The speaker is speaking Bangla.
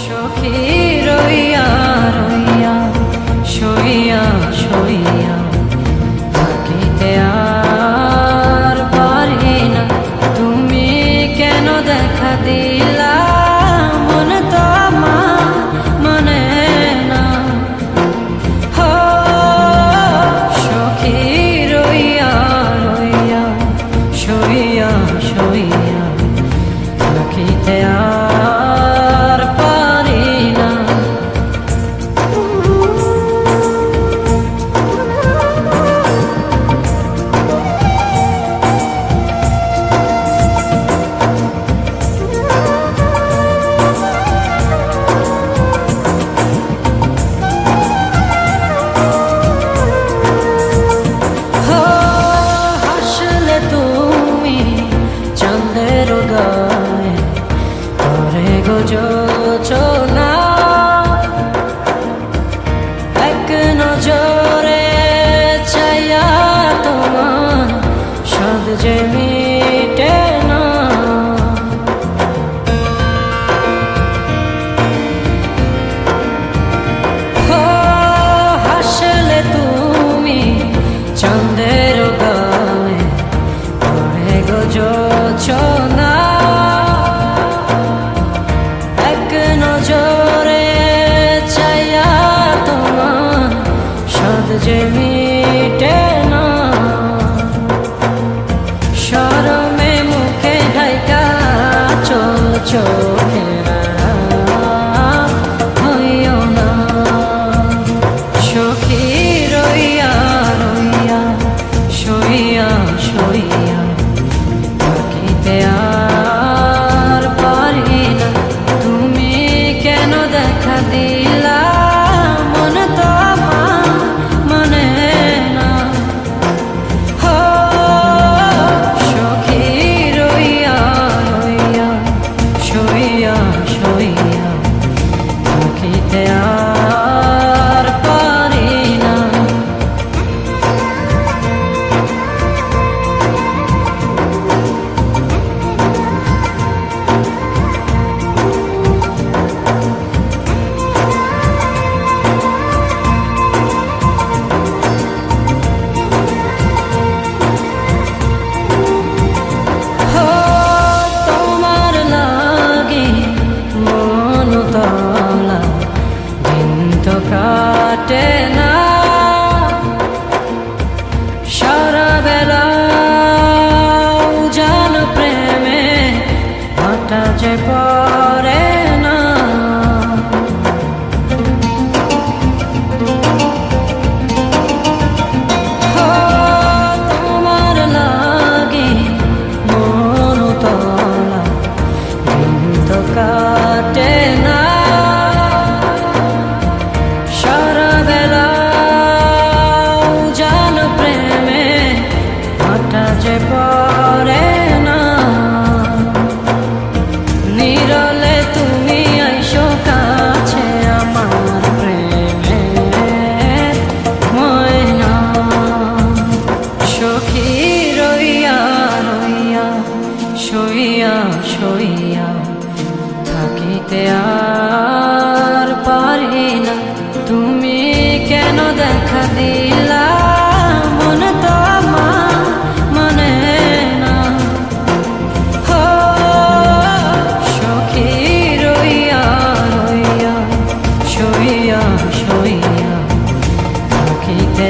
সখী রইয়া রইয়া শুইয়া শুইয়া থাকিতে আর পারি না, তুমি কেন দেখা দিলা, মন তো আমার মনে না। হো সখী রইয়া রইয়া শুইয়া শুইয়া থাকিতে আর পারি না। হাসলে তুমি চাঁদের গায়ে করে গো যোচনা, এক নজরে চাইয়া তোমার সাদ যে মিটে না। হাসলে তুমি চাঁদের গায়ে করে গো যোচনা, এক নজরে চাইয়া তোমার সাদ যে মিটে না। শরমে মুখে ঢাকা চোখের হইও না। সখী রইয়া রইয়া শুইয়া শুইয়া থাকিতে আর পারি না, তুমি কেন দেখা দিলা, মন তো আমার মনে না। হো সখী রইয়া রইয়া শুইয়া শুইয়া থাকিতে আর পারি না। তোমার লাগি মন তলা দিন তো কাটে না, সারা বেলা জান প্রেমে হাঁটা যে পড়ে না। তোমার লাগি মন তলা দিন তো কাটে না, সারা বেলা জান প্রেমে হাঁটা যে পড়ে না। নিরলে তুমি আইসো কাছে আমার প্রেমের ময়না। সখী রইয়া রইয়া শুইয়া শুইয়া থাকিতে আর পারি না, তুমি কেন দেখা দিলা, মন তো আমার মনে না। হো সখী রইয়া রইয়া শুইয়া শুইয়া থাকিতে